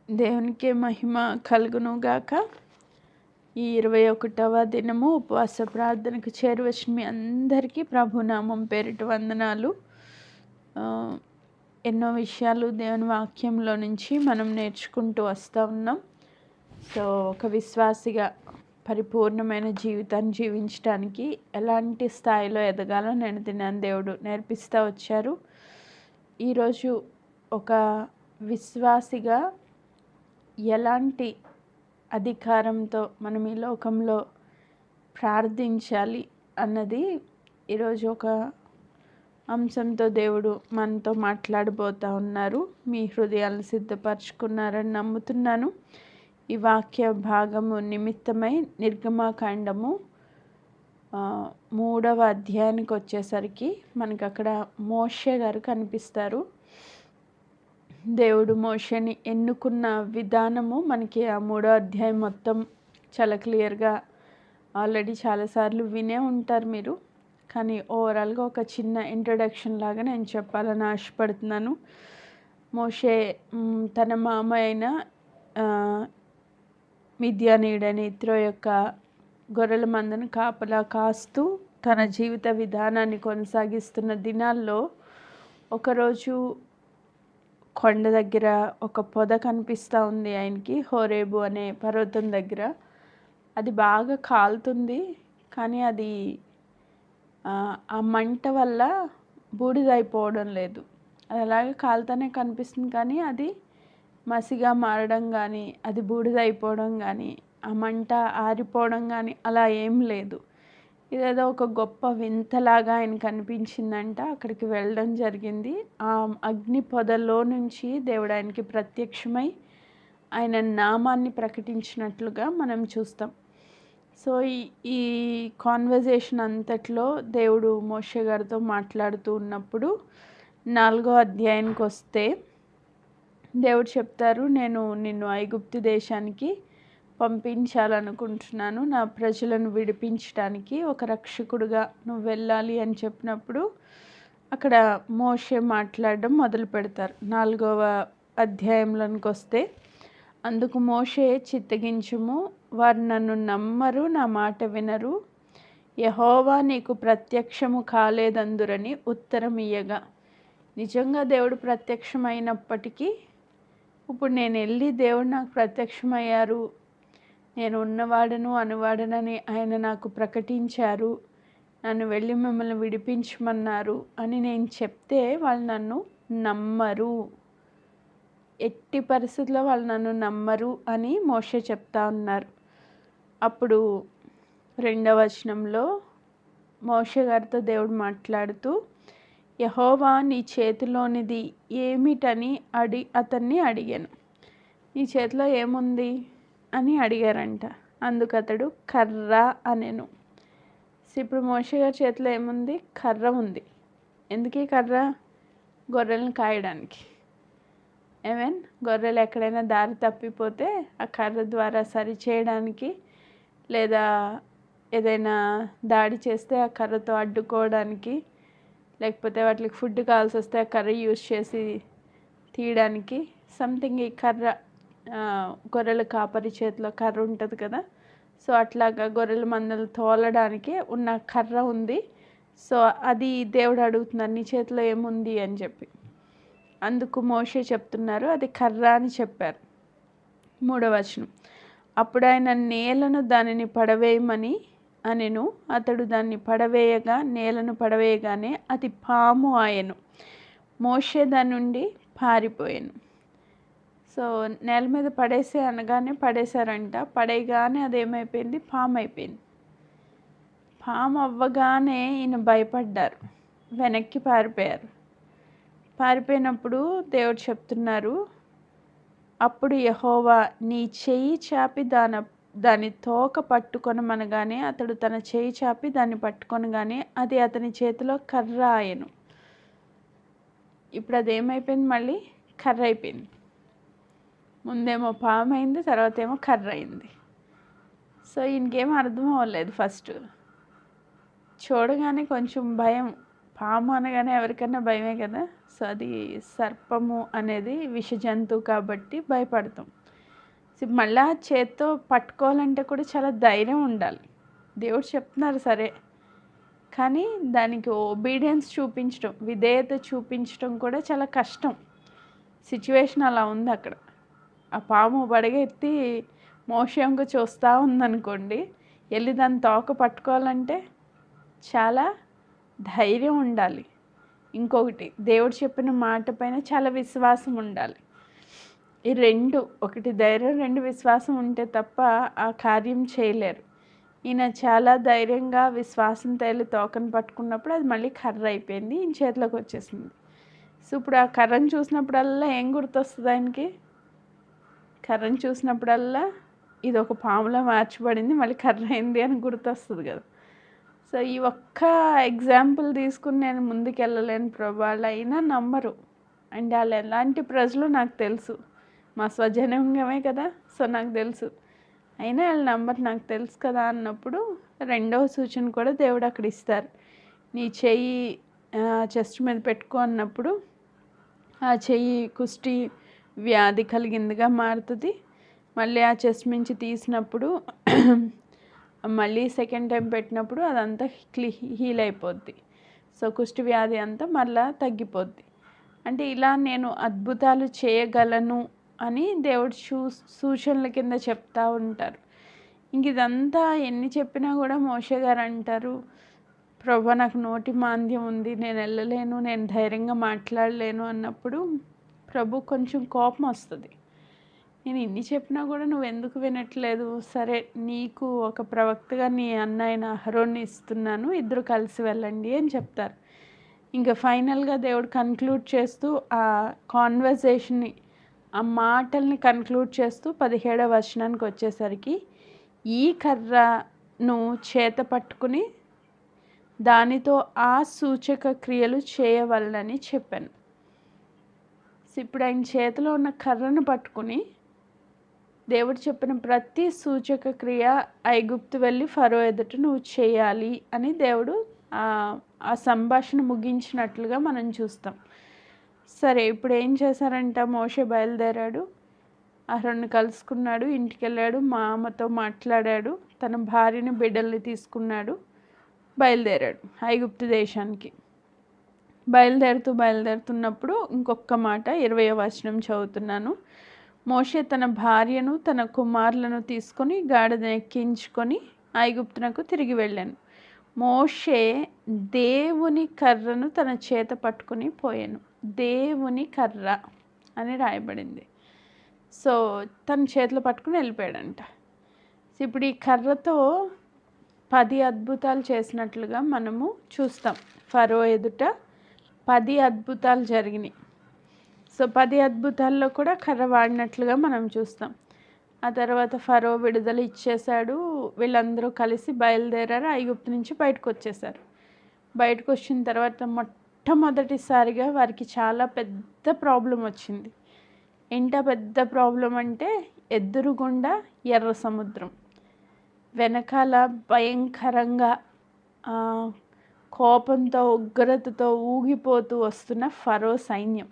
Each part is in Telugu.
దేవునికే మహిమ కలుగునుగాక. ఈ 21వ దినము ఉపవాస ప్రార్థనకు చేరువచ్చిన మీ అందరికీ ప్రభునామం పేరిట వందనాలు. ఎన్నో విషయాలు దేవుని వాక్యంలో నుంచి మనం నేర్చుకుంటూ వస్తూ ఉన్నాం. సో ఒక విశ్వాసిగా పరిపూర్ణమైన జీవితాన్ని జీవించడానికి ఎలాంటి స్థాయిలో ఎదగాలో నేను దినాన్ని దేవుడు నేర్పిస్తూ వచ్చారు. ఈరోజు ఒక విశ్వాసిగా ఎలాంటి అధికారంతో మనం ఈ లోకంలో ప్రార్థించాలి అన్నది ఈరోజు ఒక అంశంతో దేవుడు మనతో మాట్లాడబోతూ ఉన్నారు. మీ హృదయాలను సిద్ధపరచుకున్నారని నమ్ముతున్నాను. ఈ వాక్య భాగము నిమిత్తమై నిర్గమాకాండము 3వ అధ్యాయానికి వచ్చేసరికి మనకు అక్కడ మోషే గారు కనిపిస్తారు. దేవుడు మోషేని ఎన్నుకున్న విధానము మనకి ఆ 3వ అధ్యాయం మొత్తం చాలా క్లియర్గా ఆల్రెడీ చాలాసార్లు వినే ఉంటారు మీరు. కానీ ఓవరాల్గా ఒక చిన్న ఇంట్రడక్షన్ లాగా నేను చెప్పాలని ఆశపడుతున్నాను. మోషే తన మామ అయిన మిద్యానీయుడైన ఇత్రో యొక్క గొర్రెల మందను కాపలా కాస్తూ తన జీవిత విధానాన్ని కొనసాగిస్తున్న దినాల్లో ఒకరోజు కొండ దగ్గర ఒక పొద కనిపిస్తూ ఉంది ఆయనకి, హోరేబు అనే పర్వతం దగ్గర. అది బాగా కాలుతుంది, కానీ అది ఆ మంట వల్ల బూడిదైపోవడం లేదు. అది అలాగే కాలుతూనే కనిపిస్తుంది, కానీ అది మసిగా మారడం కానీ, అది బూడిదైపోవడం కానీ, ఆ మంట ఆరిపోవడం కానీ అలా ఏం లేదు. ఇదేదో ఒక గొప్ప వింతలాగా ఆయన కనిపించిందంట. అక్కడికి వెళ్ళడం జరిగింది. ఆ అగ్ని పొదలో నుంచి దేవుడు ఆయనకి ప్రత్యక్షమై ఆయన నామాన్ని ప్రకటించినట్లుగా మనం చూస్తాం. సో ఈ కాన్వర్జేషన్ అంతట్లో దేవుడు మోషే గారితో మాట్లాడుతూ ఉన్నప్పుడు 4వ అధ్యాయానికి వస్తే దేవుడు చెప్తారు, నేను నిన్ను ఐగుప్తు దేశానికి పంపించాలనుకుంటున్నాను. నా ప్రజలను విడిపించడానికి ఒక రక్షకుడుగా నువ్వు వెళ్ళాలి అని చెప్పినప్పుడు అక్కడ మోషే మాట్లాడడం మొదలు పెడతారు. 4వ అధ్యాయంలోనికి వస్తే, అందుకు మోషే చిత్తగించుము, వారు నన్ను నమ్మరు, నా మాట వినరు, యెహోవా నీకు ప్రత్యక్షము కాలేదందురని ఉత్తరం ఇయ్యగా. నిజంగా దేవుడు ప్రత్యక్షమైనప్పటికీ ఇప్పుడు నేను వెళ్ళి దేవుడు నాకు ప్రత్యక్షమయ్యారు, నేను ఉన్నవాడను అనువాడనని ఆయన నాకు ప్రకటించారు, నన్ను వెళ్ళి మిమ్మల్ని విడిపించమన్నారు అని నేను చెప్తే వాళ్ళు నన్ను నమ్మరు, ఎట్టి పరిస్థితుల్లో వాళ్ళు నన్ను నమ్మరు అని మోషే చెప్తా ఉన్నారు. అప్పుడు 2వ వచనంలో మోషే గారితో దేవుడు మాట్లాడుతూ, యెహోవా నీ చేతిలోనిది ఏమిటని అతన్ని అడిగాను. నీ చేతిలో ఏముంది అని అడిగారంట. అందుకు అతడు కర్ర అనెను. ఇప్పుడు మోషే గారి చేతిలో ఏముంది? కర్ర ఉంది. ఎందుకు కర్ర? గొర్రెలను కాయడానికి. ఏమేన్ గొర్రెలు ఎక్కడైనా దారి తప్పిపోతే ఆ కర్ర ద్వారా సరి చేయడానికి, లేదా ఏదైనా దాడి చేస్తే ఆ కర్రతో అడ్డుకోవడానికి, లేకపోతే వాటికి ఫుడ్ కావాల్సి వస్తే ఆ కర్ర యూజ్ చేసి తీయడానికి, సంథింగ్. ఈ కర్ర గొర్రెల కాపరి చేతిలో కర్ర ఉంటుంది కదా, సో అట్లాగా గొర్రెల మందలు తోలడానికి ఉన్న కర్ర ఉంది. సో అది దేవుడు అడుగుతున్నారు, నీ చేతిలో ఏముంది అని చెప్పి. అందుకు మోషే చెప్తున్నారు, అది కర్ర అని చెప్పారు. 3వ వచనం, అప్పుడు ఆయన నేలను దానిని పడవేయమని అనెను. అతడు దాన్ని పడవేయగా, నేలను పడవేయగానే అది పాము ఆయను. మోషే దాని నుండి పారిపోయాను. సో నేల మీద పడేసే అనగానే పడేశారంట. పడేయగానే అదేమైపోయింది? పాము అయిపోయింది. పాము అవ్వగానే ఈయన భయపడ్డారు, వెనక్కి పారిపోయారు. పారిపోయినప్పుడు దేవుడు చెప్తున్నారు, అప్పుడు యెహోవా నీ చెయ్యి చాపి దాని తోక పట్టుకొనమనగానే అతడు తన చెయ్యి చాపి దాన్ని పట్టుకొనగానే అది అతని చేతిలో కర్ర ఆయను. ఇప్పుడు అదేమైపోయింది? మళ్ళీ కర్ర అయిపోయింది. ముందేమో పాము అయింది, తర్వాత ఏమో కర్ర అయింది. సో ఈయనకేం అర్థం అవ్వలేదు. ఫస్ట్ చూడగానే కొంచెం భయం, పాము అనగానే ఎవరికైనా భయమే కదా. సో అది సర్పము అనేది విష జంతువు కాబట్టి భయపడతాం. సో మళ్ళా చేత్తో పట్టుకోవాలంటే కూడా చాలా ధైర్యం ఉండాలి. దేవుడు చెప్తున్నారు సరే, కానీ దానికి ఒబీడియన్స్ చూపించడం, విధేయత చూపించడం కూడా చాలా కష్టం. సిచ్యువేషన్ అలా ఉంది అక్కడ. ఆ పాము బడగెత్తి మోషంగా చూస్తూ ఉందనుకోండి, వెళ్ళి దాని తోక పట్టుకోవాలంటే చాలా ధైర్యం ఉండాలి. ఇంకొకటి, దేవుడు చెప్పిన మాట పైన చాలా విశ్వాసం ఉండాలి. ఈ రెండు, ఒకటి ధైర్యం, రెండు విశ్వాసం ఉంటే తప్ప ఆ కార్యం చేయలేరు. ఈయన చాలా ధైర్యంగా విశ్వాసంతో వెళ్ళి తోకను పట్టుకున్నప్పుడు అది మళ్ళీ కర్ర అయిపోయింది, ఈయన చేతిలోకి వచ్చేసింది. సో ఇప్పుడు ఆ కర్రను చూసినప్పుడల్లా ఏం గుర్తొస్తుంది ఆయనకి? కర్రను చూసినప్పుడల్లా ఇది ఒక పాములా మార్చబడింది, మళ్ళీ కర్ర అయింది అని గుర్తొస్తుంది కదా. సో ఈ ఒక్క ఎగ్జాంపుల్ తీసుకుని నేను ముందుకు వెళ్ళలేను ప్రభు, వాళ్ళు అయినా నమ్మరు. అండ్ వాళ్ళు ఎలాంటి ప్రజలు నాకు తెలుసు, మా స్వజనంగమే కదా. సో నాకు తెలుసు, అయినా వాళ్ళ నంబర్ నాకు తెలుసు కదా అన్నప్పుడు రెండవ సూచన కూడా దేవుడు అక్కడ ఇస్తారు. నీ చెయ్యి చెస్ట్ మీద పెట్టుకో అన్నప్పుడు ఆ చెయ్యి కుష్టి వ్యాధి కలిగిందిగా మారుతుంది. మళ్ళీ ఆ చెస్ట్ నుంచి తీసినప్పుడు మళ్ళీ సెకండ్ టైం పెట్టినప్పుడు అదంతా హీల్ అయిపోద్ది. సో కుష్టి వ్యాధి అంతా మళ్ళీ తగ్గిపోద్ది. అంటే ఇలా నేను అద్భుతాలు చేయగలను అని దేవుడు సూచనల కింద చెప్తూ ఉంటారు. ఇంక ఇదంతా ఎన్ని చెప్పినా కూడా మోషే గారు అంటారు, ప్రభు నాకు నోటి మాంద్యం ఉంది, నేను వెళ్ళలేను, నేను ధైర్యంగా మాట్లాడలేను అన్నప్పుడు ప్రభు కొంచెం కోపం వస్తుంది. నేను ఇన్ని చెప్పినా కూడా నువ్వు ఎందుకు వినట్లేదు? సరే, నీకు ఒక ప్రవక్తగా నీ అన్నయ్యన అహరోన్ని ఇస్తున్నాను, ఇద్దరు కలిసి వెళ్ళండి అని చెప్తారు. ఇంకా ఫైనల్గా దేవుడు కన్క్లూడ్ చేస్తూ ఆ కాన్వర్జేషన్ని, ఆ మాటల్ని కన్క్లూడ్ చేస్తూ 17వ వచనానికి వచ్చేసరికి, ఈ కర్రను చేత పట్టుకుని దానితో ఆ సూచక క్రియలు చేయవలనని చెప్పాను. ఇప్పుడు ఆయన చేతిలో ఉన్న కర్రను పట్టుకుని దేవుడు చెప్పిన ప్రతి సూచక క్రియ ఐగుప్తు వెళ్ళి ఫరో ఎదుట నువ్వు చేయాలి అని దేవుడు ఆ సంభాషణ ముగించినట్లుగా మనం చూస్తాం. సరే, ఇప్పుడు ఏం చేశారంట? మోషే బయలుదేరాడు, అహరోన్ని కలుసుకున్నాడు, ఇంటికి వెళ్ళాడు, మా అమ్మతో మాట్లాడాడు, తన భార్యని బిడ్డల్ని తీసుకున్నాడు, బయలుదేరాడు ఐగుప్తు దేశానికి. బయలుదేరుతున్నప్పుడు ఇంకొక మాట 20వ వచనం చదువుతున్నాను. మోషే తన భార్యను తన కుమారులను తీసుకొని గాడిద ఎక్కించుకొని ఐగుప్తునకు తిరిగి వెళ్ళాను. మోషే దేవుని కర్రను తన చేత పట్టుకుని పోయాను. దేవుని కర్ర అని రాయబడింది. సో తన చేతిలో పట్టుకుని వెళ్ళిపోయాడంట. ఇప్పుడు ఈ కర్రతో 10 అద్భుతాలు చేసినట్లుగా మనము చూస్తాం. ఫరో ఎదుట 10 అద్భుతాలు జరిగినాయి. సో 10 అద్భుతాల్లో కూడా కర్ర వాడినట్లుగా మనం చూస్తాం. ఆ తర్వాత ఫరో విడుదల ఇచ్చేశాడు. వీళ్ళందరూ కలిసి బయలుదేరారు, ఐగుప్తు నుంచి బయటకు వచ్చేసారు. బయటకు వచ్చిన తర్వాత మొట్టమొదటిసారిగా వారికి చాలా పెద్ద ప్రాబ్లం వచ్చింది. ఏంటా పెద్ద ప్రాబ్లం అంటే, ఎదురుగుండా ఎర్ర సముద్రం, వెనకాల భయంకరంగా కోపంతో ఉగ్రతతో ఊగిపోతూ వస్తున్న ఫరో సైన్యం.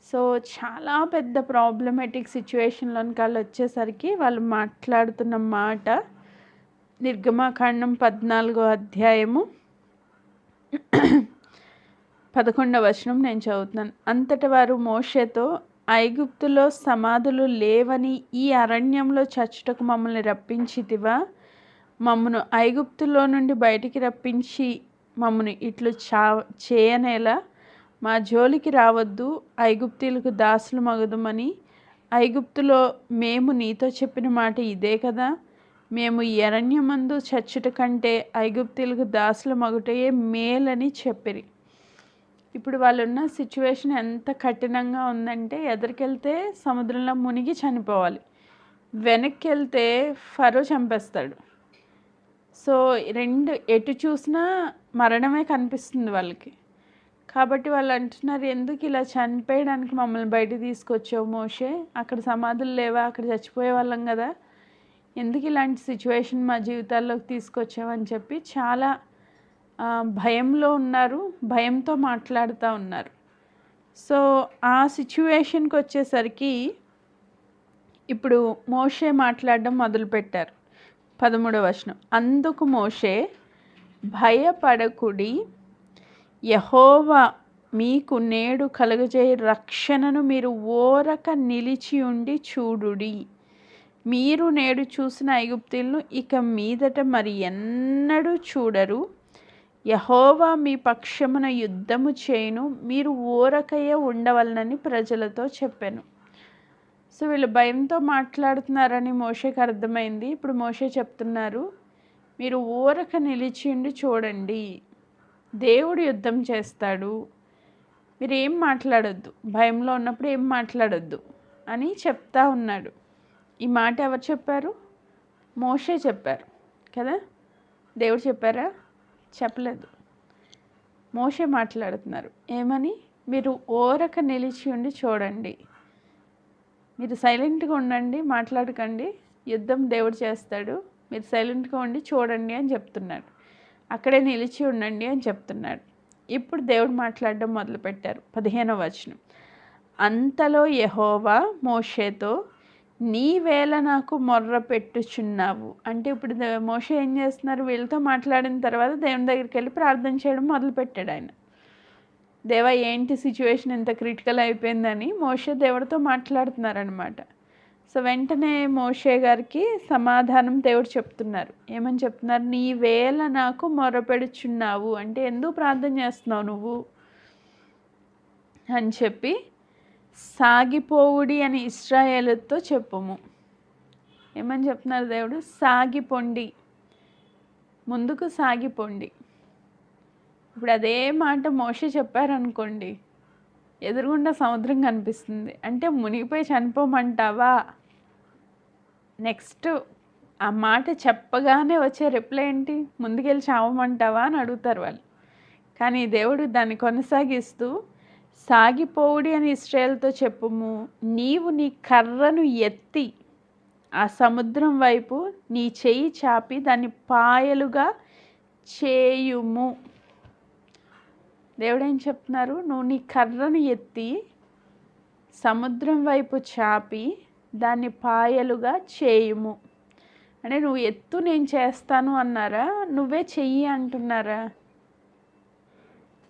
సో చాలా పెద్ద ప్రాబ్లమేటిక్ సిచ్యువేషన్లోనికి వాళ్ళు వచ్చేసరికి వాళ్ళు మాట్లాడుతున్న మాట నిర్గమాకాండం 14వ అధ్యాయము 11వ వచనం నేను చదువుతున్నాను. అంతట వారు మోషేతో, ఐగుప్తులో సమాధులు లేవని ఈ అరణ్యంలో చచ్చుటకు మమ్మల్ని రప్పించితివా? మమ్మను ఐగుప్తులో నుండి బయటికి రప్పించి మమ్మను ఇట్లు చేయనేలా? మా జోలికి రావద్దు, ఐగుప్తీయులకు దాసులు మగదుమని ఐగుప్తులో మేము నీతో చెప్పిన మాట ఇదే కదా. మేము ఈ అరణ్యమందు చచ్చుట కంటే ఐగుప్తీయులకు దాసులు మగుటయే మేలని చెప్పిరి. ఇప్పుడు వాళ్ళు ఉన్న సిచ్యువేషన్ ఎంత కఠినంగా ఉందంటే, ఎదురుకెళ్తే సముద్రంలో మునిగి చనిపోవాలి, వెనక్కి వెళ్తే ఫరో చంపేస్తాడు. సో ఎటు చూసినా మరణమే కనిపిస్తుంది వాళ్ళకి. కాబట్టి వాళ్ళు అంటున్నారు, ఎందుకు ఇలా చనిపోయడానికి మమ్మల్ని బయటికి తీసుకొచ్చావు మోషే? అక్కడ సమాధులు లేవా? అక్కడ చచ్చిపోయే వాళ్ళం కదా, ఎందుకు ఇలాంటి సిచ్యువేషన్ మా జీవితాల్లోకి తీసుకొచ్చావు అని చెప్పి చాలా భయంలో ఉన్నారు, భయంతో మాట్లాడుతూ ఉన్నారు. సో ఆ సిచ్యువేషన్కి వచ్చేసరికి ఇప్పుడు మోషే మాట్లాడడం మొదలుపెట్టారు. 13వ వచనం, అందుకు మోషే, భయపడకుడి, యెహోవా మీకు నేడు కలుగజేయ రక్షణను మీరు ఓరక నిలిచి ఉండి చూడుడి. మీరు నేడు చూసిన ఐగుప్తీయులను ఇక మీదట మరి ఎన్నడూ చూడరు. యెహోవా మీ పక్షమున యుద్ధము చేయును, మీరు ఊరకయే ఉండవలనని ప్రజలతో చెప్పాను. సో వీళ్ళు భయంతో మాట్లాడుతున్నారని మోషేకి అర్థమైంది. ఇప్పుడు మోషే చెప్తున్నారు, మీరు ఊరక నిలిచి ఉండి చూడండి, దేవుడు యుద్ధం చేస్తాడు, మీరు ఏం మాట్లాడొద్దు, భయంలో ఉన్నప్పుడు ఏం మాట్లాడొద్దు అని చెప్తా ఉన్నాడు. ఈ మాట ఎవరు చెప్పారు? మోషే చెప్పారు కదా. దేవుడు చెప్పారా? చెప్పలేదు. మోషే మాట్లాడుతున్నారు. ఏమని? మీరు ఓరక నిలిచి ఉండి చూడండి, మీరు సైలెంట్గా ఉండండి, మాట్లాడకండి, యుద్ధం దేవుడు చేస్తాడు, మీరు సైలెంట్గా ఉండి చూడండి అని చెప్తున్నాడు. అక్కడే నిలిచి ఉండండి అని చెప్తున్నాడు. ఇప్పుడు దేవుడు మాట్లాడడం మొదలుపెట్టారు. 15వ వచనం, అంతలో యెహోవా మోషేతో, నీవేళ నాకు మొర్ర పెట్టుచున్నావు. అంటే ఇప్పుడు మోషే ఏం చేస్తున్నారు? వీళ్ళతో మాట్లాడిన తర్వాత దేవుని దగ్గరికి వెళ్ళి ప్రార్థన చేయడం మొదలుపెట్టాడు ఆయన. దేవా ఏంటి సిచ్యువేషన్ ఇంత క్రిటికల్ అయిపోయిందని మోషే దేవుడితో మాట్లాడుతున్నారనమాట. సో వెంటనే మోషే గారికి సమాధానం దేవుడు చెప్తున్నారు. ఏమని చెప్తున్నారు? నీవేళ నాకు మొరపెడుచున్నావు అంటే ఎందుకు ప్రార్థన చేస్తున్నావు నువ్వు అని చెప్పి, సాగిపోవుడి అని ఇశ్రాయేలుతో చెప్పుము. ఏమని చెప్తున్నారు దేవుడు? సాగిపోండి, ముందుకు సాగిపోండి. ఇప్పుడు అదే మాట మోషే చెప్పారనుకోండి, ఎదురుగుండా సముద్రం కనిపిస్తుంది. అంటే మునిగిపోయి చనిపోమంటావా? నెక్స్ట్ ఆ మాట చెప్పగానే వచ్చే రిప్లై ఏంటి? ముందుకెళ్ళి చావమంటావా అని అడుగుతారు వాళ్ళు. కానీ దేవుడు దాన్ని కొనసాగిస్తూ, సాగిపోవుడి అని ఇశ్రాయేలుతో చెప్పుము, నీవు నీ కర్రను ఎత్తి ఆ సముద్రం వైపు నీ చెయ్యి చాపి దాన్ని పాయలుగా చేయుము. దేవుడు ఏం చెప్తున్నారు? నువ్వు నీ కర్రను ఎత్తి సముద్రం వైపు చాపి దాన్ని పాయలుగా చేయుము. అంటే నువ్వు ఎత్తు, నేను చేస్తాను అన్నారా, నువ్వే చెయ్యి అంటున్నారా?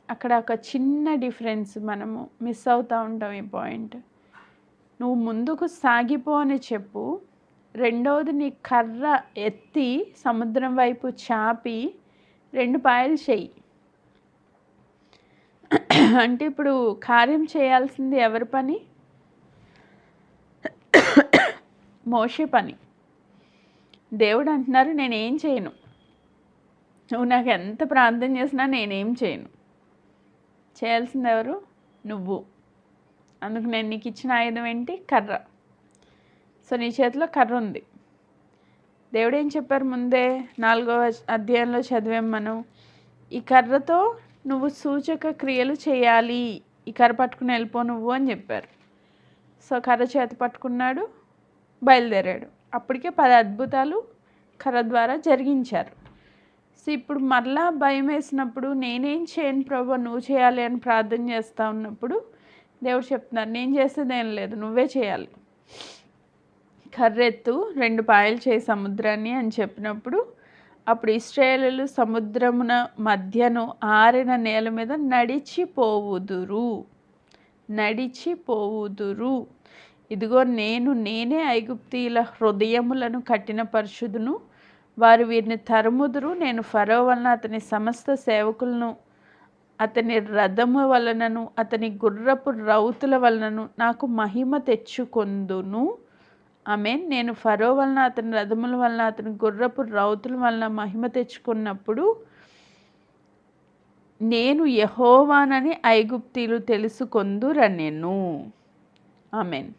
అక్కడ ఒక చిన్న డిఫరెన్స్ మనము మిస్ అవుతూ ఉంటాం ఈ పాయింట్. నువ్వు ముందుకు సాగిపో అని చెప్పు, రెండవది నీ కర్ర ఎత్తి సముద్రం వైపు చాపి 2 పాయలు చెయ్యి. అంటే ఇప్పుడు కార్యం చేయాల్సింది ఎవరి పని? మోషే పని. దేవుడు అంటున్నారు, నేనేం చేయను, నువ్వు నాకు ఎంత ప్రార్థన చేసినా నేనేం చేయను, చేయాల్సింది ఎవరు? నువ్వు. అందుకు నేను నీకు ఇచ్చిన ఆయుధం ఏంటి? కర్ర. సో నీ చేతిలో కర్ర ఉంది. దేవుడు ఏం చెప్పారు? ముందే 4వ అధ్యాయంలో చదివాం మనం, ఈ కర్రతో నువ్వు సూచక క్రియలు చేయాలి, ఈ కర్ర పట్టుకుని వెళ్ళిపో నువ్వు అని చెప్పారు. సో కర్ర చేతి పట్టుకున్నాడు, బయలుదేరాడు. అప్పటికే 10 అద్భుతాలు కర్ర ద్వారా జరిగించారు. సో ఇప్పుడు మరలా భయం వేసినప్పుడు, నేనేం చేయను ప్రభు, నువ్వు చేయాలి అని ప్రార్థన చేస్తూ ఉన్నప్పుడు దేవుడు చెప్తున్నారు, నేను చేసేది ఏం లేదు, నువ్వే చేయాలి. కర్రెత్తు 2 పాయలు చేయి సముద్రాన్ని అని చెప్పినప్పుడు, అప్పుడు ఇశ్రాయేలీయులు సముద్రమున మధ్యను ఆరిన నేల మీద నడిచిపోవుదురు. ఇదిగో నేనే ఐగుప్తీయుల హృదయములను కఠిన పరచుదును, వారు వీరిని తరుముదురు. నేను ఫరో వలన అతని సమస్త సేవకులను, అతని రథము వలనను అతని గుర్రపు రౌతుల వలనను నాకు మహిమ తెచ్చుకొందును. ఆమేన్. నేను ఫరో వలన, అతని రథముల వలన, అతని గుర్రపు రౌతుల వలన మహిమ తెచ్చుకున్నప్పుడు నేను యెహోవానని ఐగుప్తీయులు తెలుసుకొందురనెను. ఆమేన్.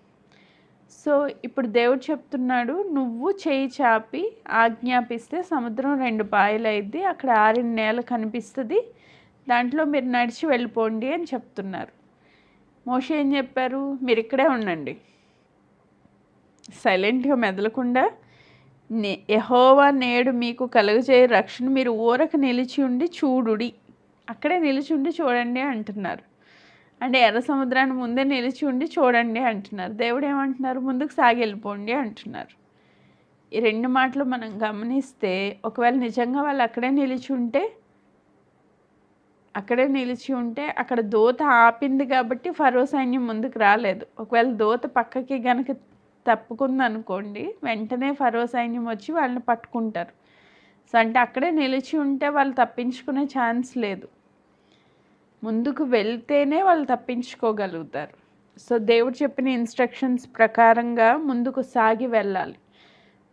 సో ఇప్పుడు దేవుడు చెప్తున్నాడు, నువ్వు చేయి చాపి ఆజ్ఞాపిస్తే సముద్రం 2 పాయలు అయింది, అక్కడ ఆరిన నేల కనిపిస్తుంది, దాంట్లో మీరు నడిచి వెళ్ళిపోండి అని చెప్తున్నారు. మోషే ఏం చెప్పారు? మీరు ఇక్కడే ఉండండి, సైలెంట్గా మెదలకుండా యెహోవా నేడు మీకు కలుగజేయ రక్షణ మీరు ఊరక నిలిచి ఉండి చూడుడి. అక్కడే నిలిచి ఉండి చూడండి అంటున్నారు. అంటే ఎర్ర సముద్రాన్ని ముందే నిలిచి ఉండి చూడండి అంటున్నారు. దేవుడు ఏమంటున్నారు? ముందుకు సాగి వెళ్ళిపోండి అంటున్నారు. ఈ 2 మాటలు మనం గమనిస్తే, ఒకవేళ నిజంగా వాళ్ళు అక్కడే నిలిచి ఉంటే అక్కడ దూత ఆపింది కాబట్టి ఫరో సైన్యం ముందుకు రాలేదు. ఒకవేళ దూత పక్కకి గనక తప్పుకుందనుకోండి, వెంటనే ఫరో సైన్యం వచ్చి వాళ్ళని పట్టుకుంటారు. సో అంటే అక్కడే నిలిచి ఉంటే వాళ్ళు తప్పించుకునే ఛాన్స్ లేదు. ముందుకు వెళ్తేనే వాళ్ళు తప్పించుకోగలుగుతారు. సో దేవుడు చెప్పిన ఇన్స్ట్రక్షన్స్ ప్రకారంగా ముందుకు సాగి వెళ్ళాలి.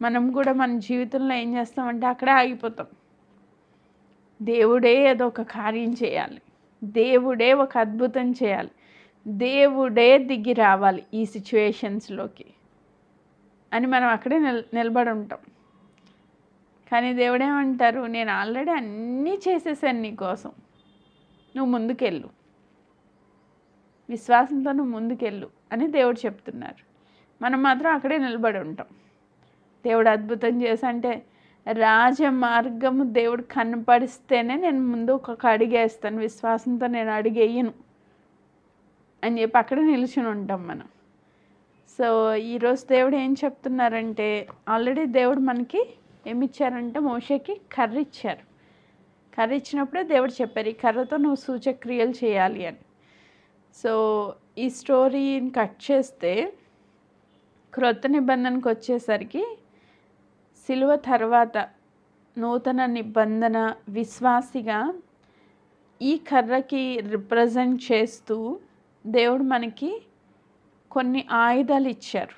మనం కూడా మన జీవితంలో ఏం చేస్తామంటే అక్కడే ఆగిపోతాం. దేవుడే ఏదో ఒక కార్యం చేయాలి, దేవుడే ఒక అద్భుతం చేయాలి, దేవుడే దిగి రావాలి ఈ సిచ్యువేషన్స్లోకి అని మనం అక్కడే నిలబడి ఉంటాం. కానీ దేవుడేమంటారు? నేను ఆల్రెడీ అన్నీ చేసేసాను నీకోసం, నువ్వు ముందుకెళ్ళు, విశ్వాసంతో నువ్వు ముందుకెళ్ళు అని దేవుడు చెప్తున్నారు. మనం మాత్రం అక్కడే నిలబడి ఉంటాం. దేవుడు అద్భుతం చేసి అంటే రాజమార్గము దేవుడు కనపడిస్తేనే నేను ముందు ఒక అడిగేస్తాను, విశ్వాసంతో నేను అడిగేయను అని చెప్పి అక్కడే నిల్చుని ఉంటాం మనం. సో ఈరోజు దేవుడు ఏం చెప్తున్నారంటే, ఆల్రెడీ దేవుడు మనకి ఏమిచ్చారంటే మోషేకి కర్ర ఇచ్చారు. కర్ర ఇచ్చినప్పుడే దేవుడు చెప్పారు, ఈ కర్రతో నువ్వు సూచక్రియలు చేయాలి అని. సో ఈ స్టోరీని కట్ చేస్తే క్రొత్త నిబంధనకు వచ్చేసరికి సిలువ తర్వాత నూతన నిబంధన విశ్వాసిగా ఈ కర్రకి రిప్రజెంట్ చేస్తూ దేవుడు మనకి కొన్ని ఆయుధాలు ఇచ్చారు.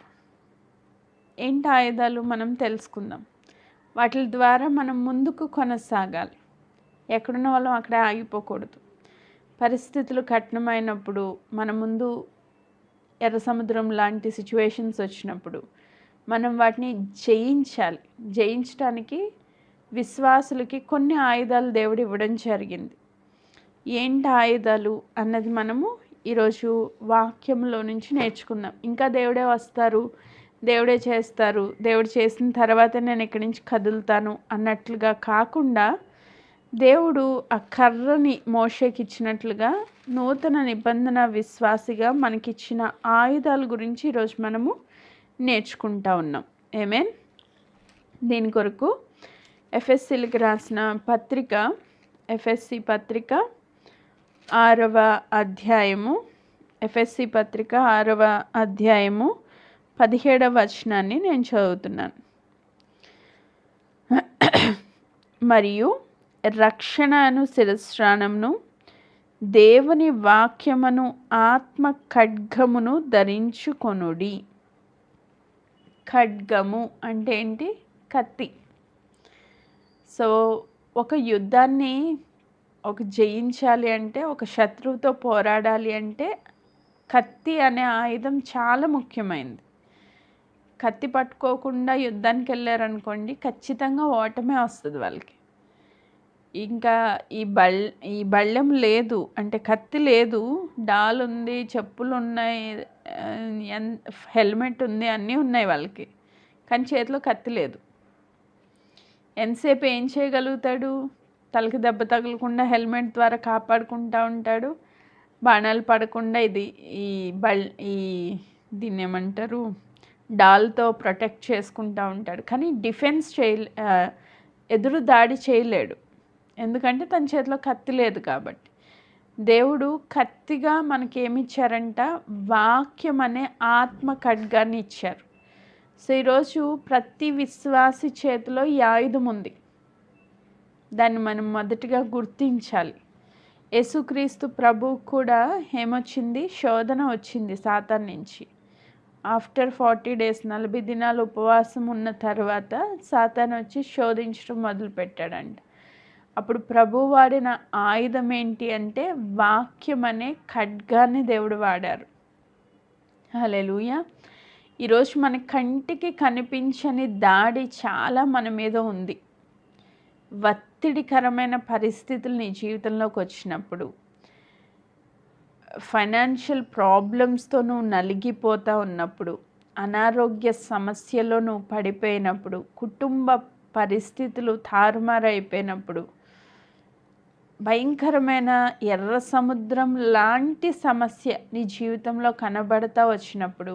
ఏంటి ఆయుధాలు మనం తెలుసుకుందాం. వాటి ద్వారా మనం ముందుకు కొనసాగాలి. ఎక్కడున్న వాళ్ళం అక్కడే ఆగిపోకూడదు. పరిస్థితులు కఠినమైనప్పుడు, మన ముందు ఎర్ర సముద్రం లాంటి సిచ్యువేషన్స్ వచ్చినప్పుడు మనం వాటిని జయించాలి. జయించడానికి విశ్వాసులకి కొన్ని ఆయుధాలు దేవుడు ఇవ్వడం జరిగింది. ఏంటి ఆయుధాలు అన్నది మనము ఈరోజు వాక్యంలో నుంచి నేర్చుకుందాం. ఇంకా దేవుడే వస్తారు, దేవుడే చేస్తారు, దేవుడు చేసిన తర్వాత నేను ఇక్కడి నుంచి కదులుతాను అన్నట్లుగా కాకుండా, దేవుడు ఆ కర్రని మోషేకి ఇచ్చినట్లుగా నూతన నిబంధన విశ్వాసిగా మనకిచ్చిన ఆయుధాల గురించి ఈరోజు మనము నేర్చుకుంటా ఉన్నాం. ఆమేన్. దీని కొరకు ఎఫెసీలకు రాసిన పత్రిక, ఎఫెసీ పత్రిక 6వ అధ్యాయము, ఎఫెసీ పత్రిక 6వ అధ్యాయము 17వ వచనాన్ని నేను చదువుతున్నాను. మరియు రక్షణను శిరస్త్రాణమును దేవుని వాక్యమును ఆత్మ ఖడ్గమును ధరించుకొనుడి. ఖడ్గము అంటే ఏంటి? కత్తి. సో ఒక యుద్ధాన్ని జయించాలి అంటే, ఒక శత్రువుతో పోరాడాలి అంటే కత్తి అనే ఆయుధం చాలా ముఖ్యమైనది. కత్తి పట్టుకోకుండా యుద్ధానికి వెళ్ళారనుకోండి, ఖచ్చితంగా ఓటమే వస్తుంది వాళ్ళకి. ఇంకా ఈ బళ్ళెం లేదు అంటే కత్తి లేదు, డాల్ ఉంది, చెప్పులు ఉన్నాయి, హెల్మెట్ ఉంది, అన్నీ ఉన్నాయి వాళ్ళకి, కానీ చేతిలో కత్తి లేదు. ఎంతసేపు ఏం చేయగలుగుతాడు? తలకి దెబ్బ తగలకుండా హెల్మెట్ ద్వారా కాపాడుకుంటూ ఉంటాడు, బాణాలు పడకుండా దీన్ని ఏమంటారు, డాల్తో ప్రొటెక్ట్ చేసుకుంటూ ఉంటాడు. కానీ ఎదురు దాడి చేయలేడు, ఎందుకంటే తన చేతిలో కత్తి లేదు కాబట్టి. దేవుడు కత్తిగా మనకేమిచ్చారంట? వాక్యం అనే ఆత్మ ఖడ్గాన్ని ఇచ్చారు. సో ఈరోజు ప్రతి విశ్వాసి చేతిలో ఈ ఆయుధం ఉంది. దాన్ని మనం మొదటిగా గుర్తించాలి. యేసుక్రీస్తు ప్రభువు కూడా ఏమొచ్చింది? శోధన వచ్చింది సాతాను నుంచి. ఆఫ్టర్ 40 days 40 దినాలు ఉపవాసం ఉన్న తర్వాత సాతాను వచ్చి శోధించడం మొదలుపెట్టాడంట. అప్పుడు ప్రభు వాడిన ఆయుధం ఏంటి అంటే వాక్యం అనే ఖడ్గాన్ని దేవుడు వాడారు. హల్లెలూయా. ఈరోజు మన కంటికి కనిపించని దాడి చాలా మన మీద ఉంది. ఒత్తిడికరమైన పరిస్థితులు నీ జీవితంలోకి వచ్చినప్పుడు, ఫైనాన్షియల్ ప్రాబ్లమ్స్తో నువ్వు నలిగిపోతూ ఉన్నప్పుడు, అనారోగ్య సమస్యలో నువ్వు పడిపోయినప్పుడు, కుటుంబ పరిస్థితులు తారుమారైపోయినప్పుడు, భయంకరమైన ఎర్ర సముద్రం లాంటి సమస్య నీ జీవితంలో కనబడతా వచ్చినప్పుడు,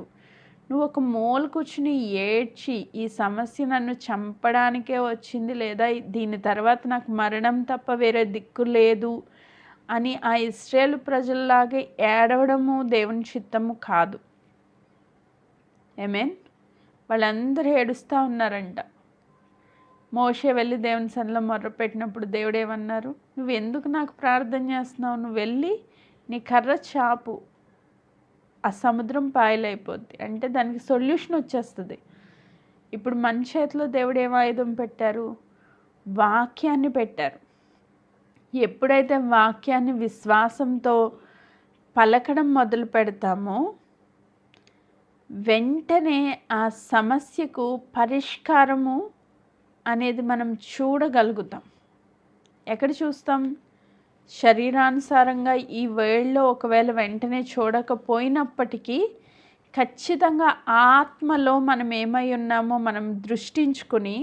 నువ్వు ఒక మూల కూర్చుని ఏడ్చి ఈ సమస్య నన్ను చంపడానికే వచ్చింది, లేదా దీని తర్వాత నాకు మరణం తప్ప వేరే దిక్కు లేదు అని ఆ ఇశ్రాయేలు ప్రజల్లాగే ఏడవడము దేవుని చిత్తము కాదు. ఆమేన్. వాళ్ళందరూ ఏడుస్తూ ఉన్నారంట. మోషే వెళ్ళి దేవుని సన్నిధిలో మొర్రపెట్టినప్పుడు దేవుడు ఏమన్నారు? నువ్వు ఎందుకు నాకు ప్రార్థన చేస్తున్నావు? నువ్వు వెళ్ళి నీ కర్ర చాపు, ఆ సముద్రం పాయలైపోద్ది. అంటే దానికి సొల్యూషన్ వచ్చేస్తుంది. ఇప్పుడు మన చేతిలో దేవుడు ఏం ఆయుధం పెట్టారు? వాక్యాన్ని పెట్టారు. ఎప్పుడైతే వాక్యాన్ని విశ్వాసంతో పలకడం మొదలు పెడతామో వెంటనే ఆ సమస్యకు పరిష్కారము అనేది మనం చూడగలుగుతాం. ఎక్కడ చూస్తాం? శరీరానుసారంగా ఈ వరల్డ్లో ఒకవేళ వెంటనే చూడకపోయినప్పటికీ ఖచ్చితంగా ఆత్మలో మనం ఏమై ఉన్నామో మనం దృష్టించుకుని,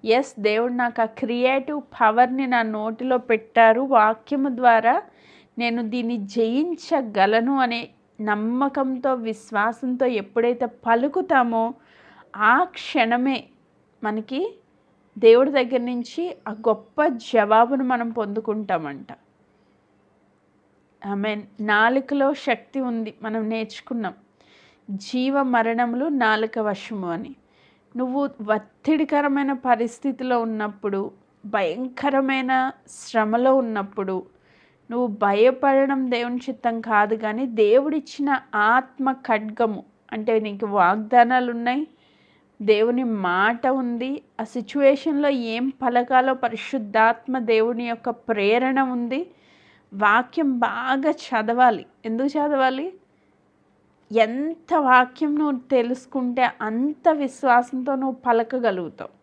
ఎస్, దేవుడు నాకు ఆ క్రియేటివ్ పవర్ని నా నోటిలో పెట్టారు, వాక్యము ద్వారా నేను దీన్ని జయించగలను అనే నమ్మకంతో విశ్వాసంతో ఎప్పుడైతే పలుకుతామో ఆ క్షణమే మనకి దేవుడి దగ్గర నుంచి ఆ గొప్ప జవాబును మనం పొందుకుంటామంట. ఆమేన్. నాలుకలో శక్తి ఉంది, మనం నేర్చుకున్నాం. జీవ మరణములు నాలుక వశము అని. నువ్వు ఒత్తిడికరమైన పరిస్థితిలో ఉన్నప్పుడు, భయంకరమైన శ్రమలో ఉన్నప్పుడు నువ్వు భయపడడం దేవుని చిత్తం కాదు, కానీ దేవుడిచ్చిన ఆత్మ ఖడ్గము, అంటే నీకు వాగ్దానాలు ఉన్నాయి, దేవుని మాట ఉంది, ఆ సిచ్యువేషన్లో ఏం పలకాలో పరిశుద్ధాత్మ దేవుని యొక్క ప్రేరణ ఉంది. వాక్యం బాగా చదవాలి. ఎందుకు చదవాలి? ఎంత వాక్యం నువ్వు తెలుసుకుంటే అంత విశ్వాసంతో నువ్వు పలకగలుగుతావు.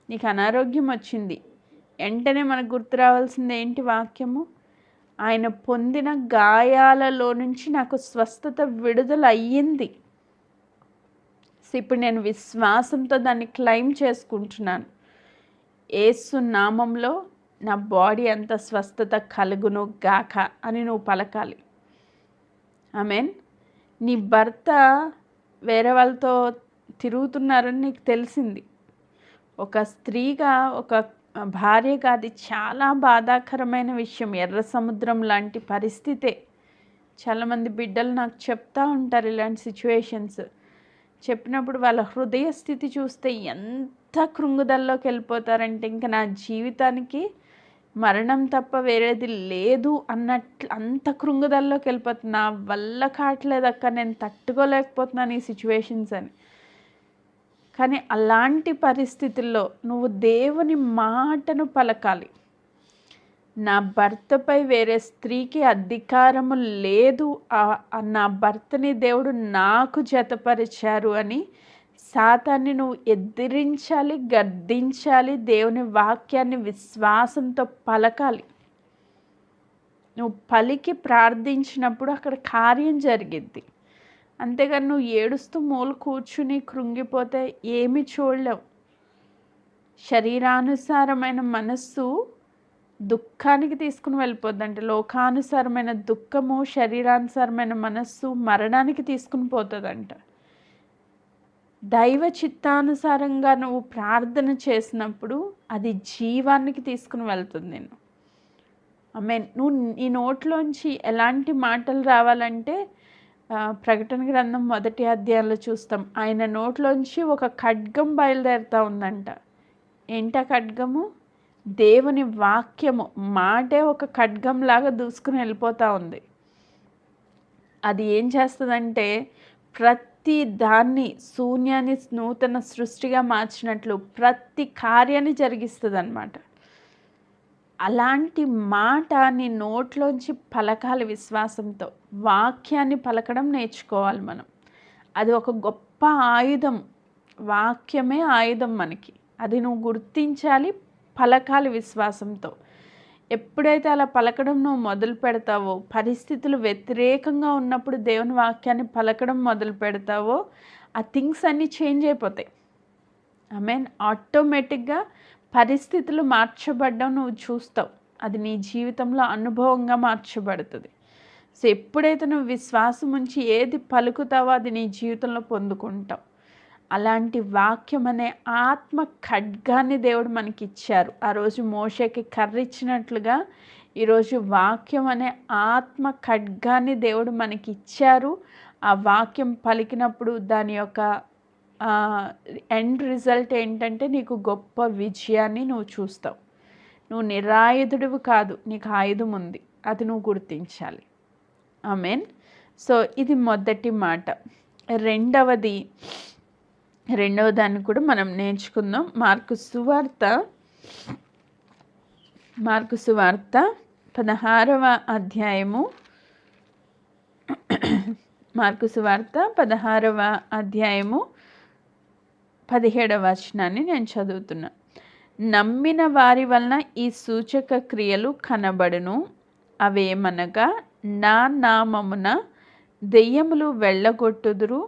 నీకు అనారోగ్యం వచ్చింది, వెంటనే మనకు గుర్తు రావాల్సింది ఏంటి? వాక్యము. ఆయన పొందిన గాయాలలో నుంచి నాకు స్వస్థత విడుదల అయ్యింది. ఇప్పుడు నేను విశ్వాసంతో దాన్ని క్లెయిమ్ చేసుకుంటున్నాను. యేసు నామంలో నా బాడీ అంత స్వస్థత కలుగును గాక అని నువ్వు పలకాలి. ఆమేన్. నీ భర్త వేరే వాళ్ళతో తిరుగుతున్నారని నీకు తెలిసింది. ఒక స్త్రీగా, ఒక భార్యగా అది చాలా బాధాకరమైన విషయం. ఎర్ర సముద్రం లాంటి పరిస్థితే. చాలామంది బిడ్డలు నాకు చెప్తా ఉంటారు ఇలాంటి సిచ్యువేషన్స్. చెప్పినప్పుడు వాళ్ళ హృదయ స్థితి చూస్తే ఎంత కృంగుదల్లోకి వెళ్ళిపోతారంటే, ఇంకా నా జీవితానికి మరణం తప్ప వేరేది లేదు అన్నట్లు అంత కృంగుదల్లోకి వెళ్ళిపోతుంది. నా వల్ల కావట్లేదు అక్క, నేను తట్టుకోలేకపోతున్నాను ఈ సిచ్యువేషన్స్ అని. కానీ అలాంటి పరిస్థితుల్లో నువ్వు దేవుని మాటను పలకాలి. నా భర్తపై వేరే స్త్రీకి అధికారము లేదు, నా భర్తని దేవుడు నాకు జతపరిచారు అని సాతాన్ని నువ్వు ఎదిరించాలి, గద్దించాలి. దేవుని వాక్యాన్ని విశ్వాసంతో పలకాలి. నువ్వు పలికి ప్రార్థించినప్పుడు అక్కడ కార్యం జరిగిద్ది. అంతేగాని నువ్వు ఏడుస్తూ మూల కూర్చుని కృంగిపోతే ఏమీ చూడలేవు. శరీరానుసారమైన మనస్సు దుఃఖానికి తీసుకుని వెళ్ళిపోద్ది. అంటే లోకానుసారమైన దుఃఖము, శరీరానుసారమైన మనస్సు మరణానికి తీసుకుని పోతుందంట. దైవ చిత్తానుసారంగా నువ్వు ప్రార్థన చేసినప్పుడు అది జీవానికి తీసుకుని వెళ్తుంది నేను. ఆమేన్. నువ్వు నీ నోట్లోంచి ఎలాంటి మాటలు రావాలంటే ప్రకటన గ్రంథం 1వ అధ్యాయంలో చూస్తాం. ఆయన నోట్లోంచి ఒక ఖడ్గం బయలుదేరుతూ ఉందంట. ఏంటా ఖడ్గము? దేవుని వాక్యము. మాటే ఒక ఖడ్గంలాగా దూసుకుని వెళ్ళిపోతూ ఉంది. అది ఏం చేస్తుందంటే ప్రతి దాన్ని, శూన్యాన్ని నూతన సృష్టిగా మార్చినట్లు ప్రతి కార్యాన్ని జరిగిస్తుంది అన్నమాట. అలాంటి మాట నీ నోట్లోంచి పలకాలి విశ్వాసంతో. వాక్యాన్ని పలకడం నేర్చుకోవాలి మనం. అది ఒక గొప్ప ఆయుధం. వాక్యమే ఆయుధం మనకి. అది నువ్వు గుర్తించాలి, పలకాలి విశ్వాసంతో. ఎప్పుడైతే అలా పలకడం నువ్వు మొదలు పెడతావో, పరిస్థితులు వ్యతిరేకంగా ఉన్నప్పుడు దేవుని వాక్యాన్ని పలకడం మొదలు పెడతావో, ఆ థింగ్స్ అన్నీ చేంజ్ అయిపోతాయి. ఆటోమేటిక్గా పరిస్థితులు మార్చబడ్డం నువ్వు చూస్తావు. అది నీ జీవితంలో అనుభవంగా మార్చబడుతుంది. సో ఎప్పుడైతే నువ్వు విశ్వాసం ఉంచి ఏది పలుకుతావో అది నీ జీవితంలో పొందుకుంటావు. అలాంటి వాక్యం అనే ఆత్మ ఖడ్గాన్ని దేవుడు మనకి ఇచ్చారు. ఆ రోజు మోషేకి కర్ర ఇచ్చినట్లుగా ఈరోజు వాక్యం అనే ఆత్మ ఖడ్గాన్ని దేవుడు మనకి ఇచ్చారు. ఆ వాక్యం పలికినప్పుడు దాని యొక్క ఎండ్ రిజల్ట్ ఏంటంటే నీకు గొప్ప విజయాన్ని నువ్వు చూస్తావు. నువ్వు నిరాయుధుడివి కాదు, నీకు ఆయుధం ఉంది, అది నువ్వు గుర్తించాలి. ఆమేన్. సో ఇది మొదటి మాట. రెండవ దాన్ని కూడా మనం నేర్చుకుందాం. మార్కు సువార్త 16వ అధ్యాయము. మార్కు సువార్త 16వ అధ్యాయము 17వ వచనాన్ని నేను చదువుతున్నా. నమ్మిన వారి వలన ఈ సూచక క్రియలు కనబడును. అవేమనగా నా నామమున దెయ్యములు వెళ్ళగొట్టుదురు,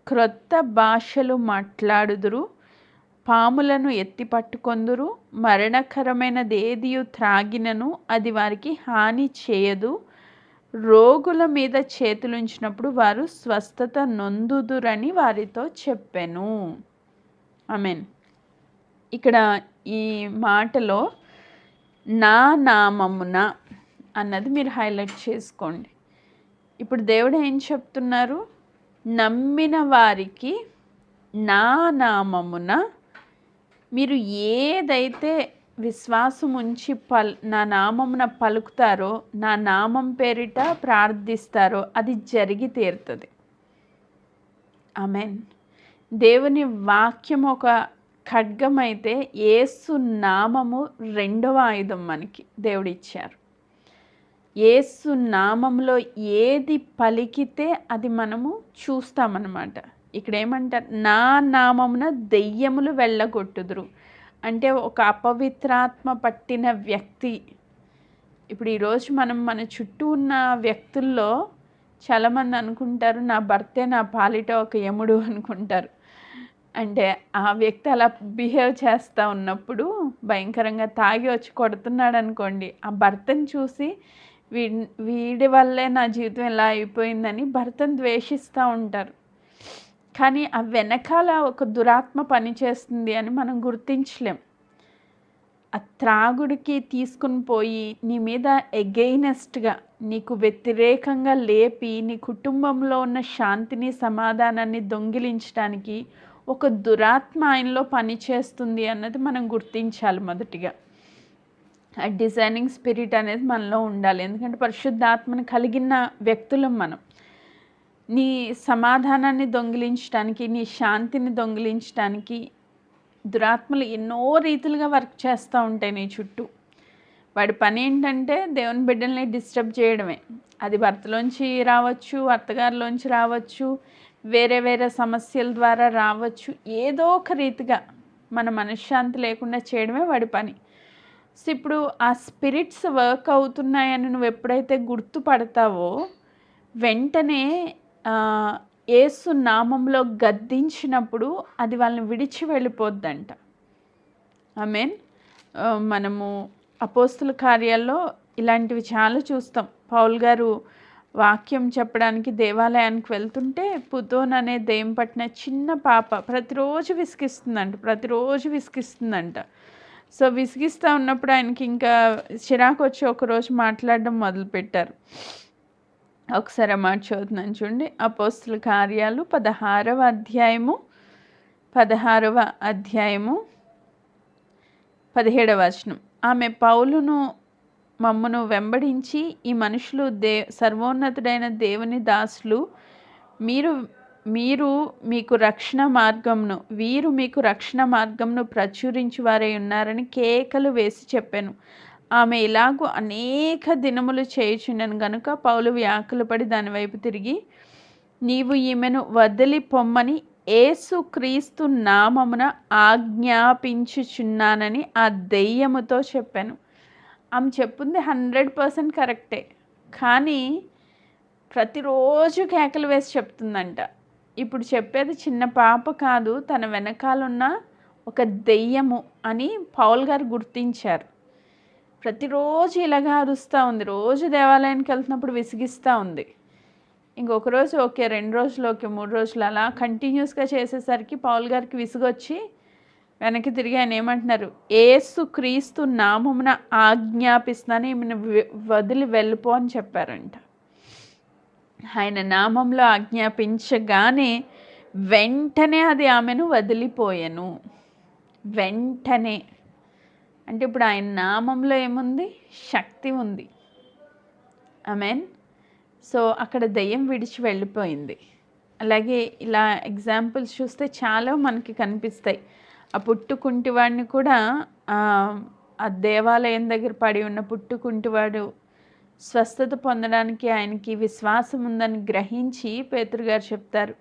క్రొత్త భాషలు మాట్లాడుదురు, పాములను ఎత్తి పట్టుకొందురు, మరణకరమైనది ఏదియు త్రాగినను అది వారికి హాని చేయదు, రోగుల మీద చేతులుంచినప్పుడు వారు స్వస్థత నొందుదురని వారితో చెప్పెను. ఆమేన్. ఇక్కడ ఈ మాటలో నా నామమున అన్నది మీరు హైలైట్ చేసుకోండి. ఇప్పుడు దేవుడు ఏం చెప్తున్నారు? నమ్మిన వారికి నా నామమున మీరు ఏదైతే విశ్వాసం ఉంచి నా నామమున పలుకుతారో, నా నామం పేరిట ప్రార్థిస్తారో అది జరిగి తీరుతుంది. ఆమేన్. దేవుని వాక్యం ఒక ఖడ్గం అయితే యేసు నామము రెండవ ఆయుధం మనకి దేవుడు ఇచ్చారు. యేసు నామంలో ఏది పలికితే అది మనము చూస్తామన్నమాట. ఇక్కడ ఏమంటారు? నా నామమున దెయ్యములు వెళ్ళగొట్టుదురు అంటే ఒక అపవిత్రాత్మ పట్టిన వ్యక్తి. ఇప్పుడు ఈరోజు మనం మన చుట్టూ ఉన్న వ్యక్తుల్లో చాలామంది అనుకుంటారు నా భర్తే నా పాలిట ఒక యముడు అనుకుంటారు. అంటే ఆ వ్యక్తి అలా బిహేవ్ చేస్తూ ఉన్నప్పుడు భయంకరంగా తాగి వచ్చి కొడుతున్నాడు అనుకోండి, ఆ భర్తను చూసి వీడి వల్లే నా జీవితం ఎలా అయిపోయిందని భర్తను ద్వేషిస్తూ ఉంటారు. కానీ ఆ వెనకాల ఒక దురాత్మ పనిచేస్తుంది అని మనం గుర్తించలేం. ఆ త్రాగుడికి తీసుకుని పోయి నీ మీద ఎగెయినెస్ట్గా నీకు వ్యతిరేకంగా లేపి నీ కుటుంబంలో ఉన్న శాంతిని సమాధానాన్ని దొంగిలించడానికి ఒక దురాత్మ ఆయనలో పనిచేస్తుంది అన్నది మనం గుర్తించాలి. మొదటిగా ఆ డిజైనింగ్ స్పిరిట్ అనేది మనలో ఉండాలి. ఎందుకంటే పరిశుద్ధాత్మను కలిగిన వ్యక్తులం మనం. నీ సమాధానాన్ని దొంగిలించడానికి, నీ శాంతిని దొంగిలించడానికి దురాత్మలు ఎన్నో రీతిలుగా వర్క్ చేస్తూ ఉంటాయి నీ చుట్టూ. వాడి పని ఏంటంటే దేవుని బిడ్డల్ని డిస్టర్బ్ చేయడమే. అది భర్తలోంచి రావచ్చు, అత్తగారిలోంచి రావచ్చు, వేరే వేరే సమస్యల ద్వారా రావచ్చు. ఏదో ఒక రీతిగా మన మనశ్శాంతి లేకుండా చేయడమే వాడి పని. సో ఇప్పుడు ఆ స్పిరిట్స్ వర్క్ అవుతున్నాయని నువ్వు ఎప్పుడైతే గుర్తుపడతావో వెంటనే యేసు నామంలో గద్దించినప్పుడు అది వాళ్ళని విడిచి వెళ్ళిపోద్దంట. ఆమేన్. మనము అపోస్తుల కార్యాల్లో ఇలాంటివి చాలా చూస్తాం. పౌల్ గారు వాక్యం చెప్పడానికి దేవాలయానికి వెళ్తుంటే పుతోన్ అనే దెయ్యం పట్టిన చిన్న పాప ప్రతిరోజు విసిగిస్తుందంట. సో విసిగిస్తూ ఉన్నప్పుడు ఆయనకి ఇంకా చిరాకు వచ్చి ఒకరోజు మాట్లాడడం మొదలుపెట్టారు. ఒకసారి మాట చదువుతున్నాను చూడండి. అపోస్తుల కార్యాలు 16వ అధ్యాయము 17వ వచనం. ఆమె పౌలును మమ్మను వెంబడించి ఈ మనుషులు సర్వోన్నతుడైన దేవుని దాసులు, వీరు మీకు రక్షణ మార్గంను ప్రచురించి వారై ఉన్నారని కేకలు వేసి చెప్పాను. ఆమె ఇలాగూ అనేక దినములు చేయుచుండెను గనుక పౌలు వ్యాకులపడి దాని వైపు తిరిగి, నీవు ఈమెను వదిలి పొమ్మని యేసుక్రీస్తు నామమున ఆజ్ఞాపించుచున్నానని ఆ దెయ్యముతో చెప్పాను. ఆమె చెప్పింది 100% కరెక్టే. కానీ ప్రతిరోజు కేకలు వేసి చెప్తుందంట. ఇప్పుడు చెప్పేది చిన్న పాప కాదు, తన వెనకాలన్న ఒక దెయ్యము అని పౌల్ గారు గుర్తించారు. ప్రతిరోజు ఇలాగా అరుస్తూ ఉంది, రోజు దేవాలయానికి వెళ్తున్నప్పుడు విసిగిస్తూ ఉంది. ఇంకొక రోజు ఓకే, 2 రోజులు ఓకే, 3 రోజులు అలా కంటిన్యూస్గా చేసేసరికి పౌల్ గారికి విసుగొచ్చి వెనక్కి తిరిగి ఆయన ఏమంటున్నారు, యేసు క్రీస్తు నామమున ఆజ్ఞాపిస్తున్నాను, ఈమెను వదిలి వెళ్ళిపో అని చెప్పారంట. ఆయన నామంలో ఆజ్ఞాపించగానే వెంటనే అది ఆమెను వదిలిపోయాను. వెంటనే అంటే ఇప్పుడు ఆయన నామంలో ఏముంది? శక్తి ఉంది. ఆమేన్. సో అక్కడ దయ్యం విడిచి వెళ్ళిపోయింది. అలాగే ఇలా ఎగ్జాంపుల్స్ చూస్తే చాలా మనకి కనిపిస్తాయి. ఆ పుట్టుకుంటివాడిని కూడా ఆ దేవాలయం దగ్గర పడి ఉన్న పుట్టుకుంటివాడు స్వస్థత పొందడానికి ఆయనకి విశ్వాసం ఉందని గ్రహించి పేతురు గారు చెప్తారు,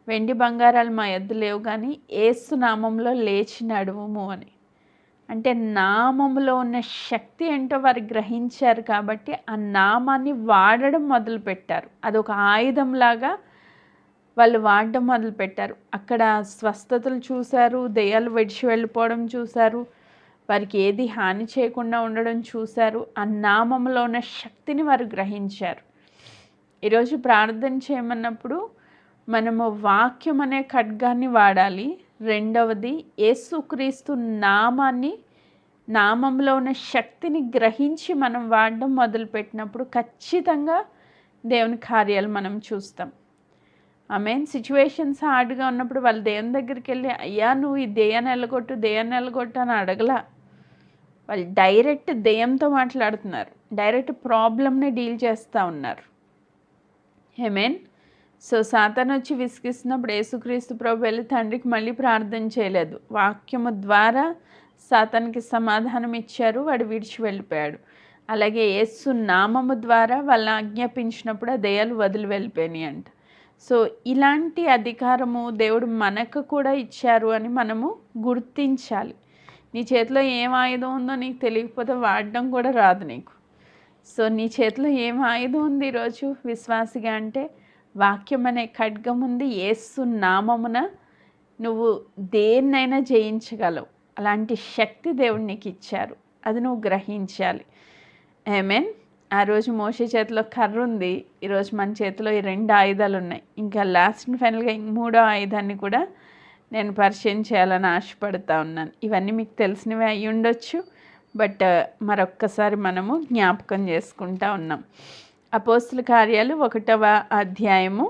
వెండి బంగారాలు మా యొద్ద లేవు కానీ యేసు నామంలో లేచి నడువుము అని. అంటే నామంలో ఉన్న శక్తి ఏంటో వారు గ్రహించారు కాబట్టి ఆ నామాన్ని వాడడం మొదలుపెట్టారు. అదొక ఆయుధంలాగా వాళ్ళు వాడడం మొదలుపెట్టారు. అక్కడ స్వస్థతలు చూశారు, దెయ్యాలు విడిచి వెళ్ళిపోవడం చూశారు, వారికి ఏది హాని చేయకుండా ఉండడం చూశారు. ఆ నామంలో ఉన్న శక్తిని వారు గ్రహించారు. ఈరోజు ప్రార్థన చేయమన్నప్పుడు మనము వాక్యం అనే ఖడ్గాన్ని వాడాలి. రెండవది యేసుక్రీస్తు నామంలో ఉన్న శక్తిని గ్రహించి మనం వాడడం మొదలుపెట్టినప్పుడు ఖచ్చితంగా దేవుని కార్యాలు మనం చూస్తాం. ఆమేన్. సిచ్యువేషన్స్ హార్డ్గా ఉన్నప్పుడు వాళ్ళు దేవుని దగ్గరికి వెళ్ళి, అయ్యా నువ్వు ఈ దెయ్యాన్ని వెళ్ళగొట్టు అని అడగలా. వాళ్ళు డైరెక్ట్ దెయ్యంతో మాట్లాడుతున్నారు, డైరెక్ట్ ప్రాబ్లమ్ని డీల్ చేస్తూ ఉన్నారు. ఆమేన్. సో సాతాను వచ్చి విసిగిస్తున్నప్పుడు యేసుక్రీస్తు ప్రభు వెళ్ళి తండ్రికి మళ్ళీ ప్రార్థన చేయలేదు. వాక్యము ద్వారా సాతానికి సమాధానం ఇచ్చారు, వాడు విడిచి వెళ్ళిపోయాడు. అలాగే యేసు నామము ద్వారా వాళ్ళని ఆజ్ఞాపించినప్పుడు ఆ దెయ్యాలు వదిలి వెళ్ళిపోయినాయి అంట. సో ఇలాంటి అధికారము దేవుడు మనకు కూడా ఇచ్చారు అని మనము గుర్తించాలి. నీ చేతిలో ఏం ఆయుధం ఉందో నీకు తెలియకపోతే వాడడం కూడా రాదు నీకు. సో నీ చేతిలో ఏం ఆయుధం ఉంది ఈరోజు విశ్వాసిగా అంటే వాక్యం అనే ఖడ్గం ఉంది. యేసు నామమున నువ్వు దేన్నైనా జయించగలవు. అలాంటి శక్తి దేవుడు నీకు ఇచ్చారు, అది నువ్వు గ్రహించాలి. ఆమేన్. ఆ రోజు మోషే చేతిలో కర్ర ఉంది, ఈరోజు మన చేతిలో ఈ 2 ఆయుధాలు ఉన్నాయి. ఇంకా లాస్ట్ అండ్ ఫైనల్గా 3వ ఆయుధాన్ని కూడా నేను పరిచయం చేయాలని ఆశపడుతూ ఉన్నాను. ఇవన్నీ మీకు తెలిసినవి అయి ఉండొచ్చు, బట్ మరొక్కసారి మనము జ్ఞాపకం చేసుకుంటా ఉన్నాం. అపోస్తుల కార్యాలు 1వ అధ్యాయము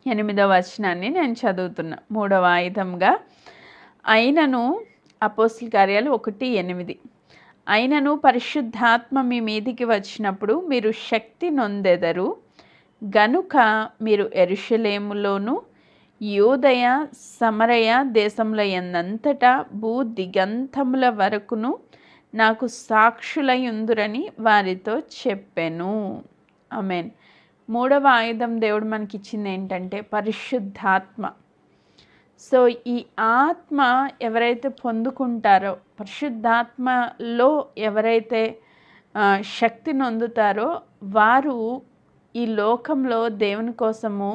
8వ వచనాన్ని నేను చదువుతున్నా. 3వ ఆయుధంగా, అయినను అపోస్తుల కార్యాలు 1:8, అయినను పరిశుద్ధాత్మ మీ మీదికి వచ్చినప్పుడు మీరు శక్తి నొందెదరు గనుక మీరు యెరూషలేములోను యూదయ సమరయ దేశంలో ఎందంతటా భూ దిగంతముల వరకును నాకు సాక్షులై ఉందురని వారితో చెప్పెను. ఆమేన్. 3వ ఆయుధం దేవుడు మనకి ఇచ్చింది ఏంటంటే పరిశుద్ధాత్మ. సో ఈ ఆత్మ ఎవరైతే పొందుకుంటారో, పరిశుద్ధాత్మలో ఎవరైతే శక్తి నొందుతారో వారు ఈ లోకంలో దేవుని కోసము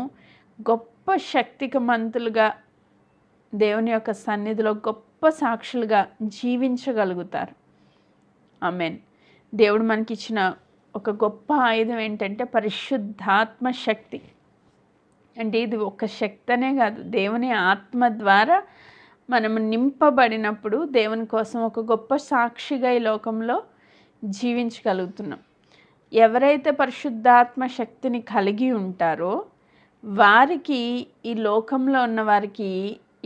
గొప్ప శక్తిమంతులుగా దేవుని యొక్క సన్నిధిలో గొప్ప సాక్షులుగా జీవించగలుగుతారు. ఆమేన్. దేవుడు మనకిచ్చిన ఒక గొప్ప ఆయుధం ఏంటంటే పరిశుద్ధాత్మ శక్తి. అంటే ఇది ఒక శక్తి అనే కాదు, దేవుని ఆత్మ ద్వారా మనము నింపబడినప్పుడు దేవుని కోసం ఒక గొప్ప సాక్షిగా ఈ లోకంలో జీవించగలుగుతున్నాం. ఎవరైతే పరిశుద్ధాత్మ శక్తిని కలిగి ఉంటారో వారికి ఈ లోకంలో ఉన్న వారికి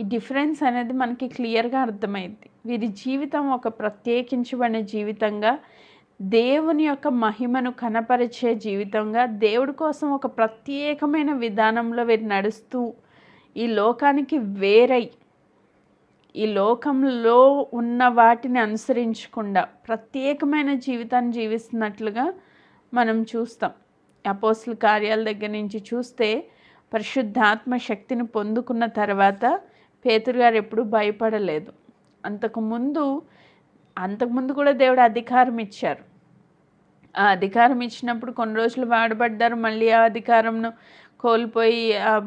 ఈ డిఫరెన్స్ అనేది మనకి క్లియర్గా అర్థమైంది. వీరి జీవితం ఒక ప్రత్యేకించబడిన జీవితంగా, దేవుని యొక్క మహిమను కనపరిచే జీవితంగా, దేవుడి కోసం ఒక ప్రత్యేకమైన విధానంలో వీరు నడుస్తూ ఈ లోకానికి వేరై, ఈ లోకంలో ఉన్న వాటిని అనుసరించకుండా ప్రత్యేకమైన జీవితాన్ని జీవిస్తున్నట్లుగా మనం చూస్తాం. అపోస్తుల కార్యాల దగ్గర నుంచి చూస్తే పరిశుద్ధాత్మ శక్తిని పొందుకున్న తర్వాత పేతురు గారు ఎప్పుడూ భయపడలేదు. అంతకుముందు కూడా దేవుడు అధికారం ఇచ్చారు. ఆ అధికారం ఇచ్చినప్పుడు కొన్ని రోజులు వాడబడ్డారు, మళ్ళీ ఆ అధికారంను కోల్పోయి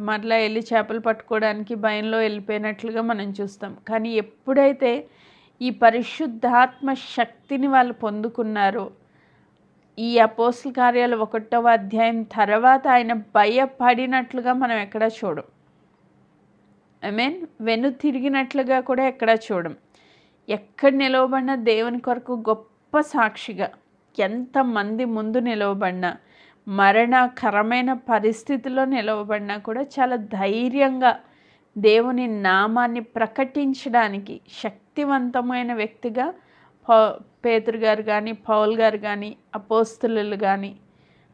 మరలా వెళ్ళి చేపలు పట్టుకోవడానికి భయంలో వెళ్ళిపోయినట్లుగా మనం చూస్తాం. కానీ ఎప్పుడైతే ఈ పరిశుద్ధాత్మ శక్తిని వాళ్ళు పొందుకున్నారో, ఈ అపోస్తల కార్యాలు 1వ అధ్యాయం తర్వాత ఆయన భయపడినట్లుగా మనం ఎక్కడా చూడం. వెను తిరిగినట్లుగా కూడా ఎక్కడా చూడం. ఎక్కడ నిలవబడినా దేవుని కొరకు గొప్ప సాక్షిగా, ఎంతమంది ముందు నిలవబడినా, మరణకరమైన పరిస్థితుల్లో నిలవబడినా కూడా చాలా ధైర్యంగా దేవుని నామాన్ని ప్రకటించడానికి శక్తివంతమైన వ్యక్తిగా పేతురు గారు కానీ, పౌలు గారు కానీ, అపోస్తలులు కానీ,